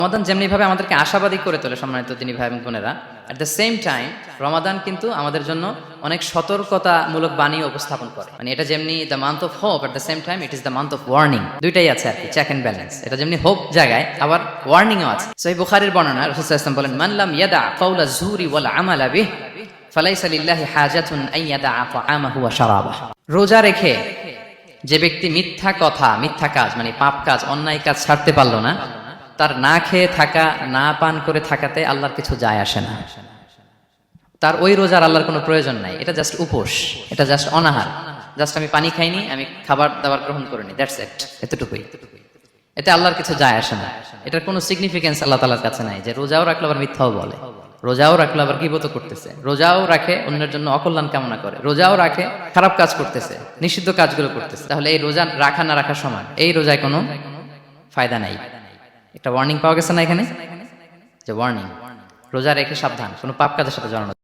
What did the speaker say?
রমাদান যেমনি ভাবে আমাদেরকে আশাবাদী করে তোলে সম্মানিত দিনী ভাই এবং বোনেরা, এট দ্য সেম টাইম রমাদান কিন্তু আমাদের জন্য অনেক সতর্কতামূলক বাণী উপস্থাপন করে। মানে এটা যেমনি the month of hope, at the same time it is the month of warning. দুইটাই আছে আর কি, চেক এন্ড ব্যালেন্স। এটা যেমনি হোপ জায়গায়, আবার ওয়ার্নিংও আছে। সহিহ বুখারীর বর্ণনা, রাসূল সাল্লাল্লাহু আলাইহি ওয়াসাল্লাম বলেন, মান লাম ইয়াদা কাওলা যুরি ওয়াল আমালা বিহি ফালাইসা লিল্লাহি হাজাতুন আন ইয়াদা তাআমাহু ওয়া শারাবাহু। রোজা রেখে যে ব্যক্তি মিথ্যা কথা, মিথ্যা কাজ মানে পাপ কাজ, অন্যায় কাজ ছাড়তে পারলো না, তার না খেয়ে থাকা, না পান করে থাকাতে আল্লাহর কিছু যায় আসে না। তার ওই রোজার আল্লাহর কোনো প্রয়োজন নাই। এটা জাস্ট উপোস, এটা জাস্ট অনাহার, জাস্ট আমি পানি খাইনি, আমি খাবার দাবার গ্রহণ করিনি, দ্যাটস ইট, এতটুকুই। এতে আল্লাহর কিছু যায় আসে না। এটার কোনো সিগনিফিকেন্স আল্লাহ তাআলার কাছে নাই যে রোজাও রাখলো আবার মিথ্যাও বলে, রোজাও রাখলো আবার গীবত করতেছে, রোজাও রাখে অন্যের জন্য অকল্যাণ কামনা করে, রোজাও রাখে খারাপ কাজ করতেছে, নিষিদ্ধ কাজগুলো করতেছে। তাহলে এই রোজা রাখা না রাখা সমান, এই রোজায় কোনো ফায়দা নাই। একটা ওয়ার্নিং পাওয়া গেছে না এখানে, যে ওয়ার্নিং, রোজা রেখে সাবধান, কোনো পাপ কাজের সাথে জড়ানো।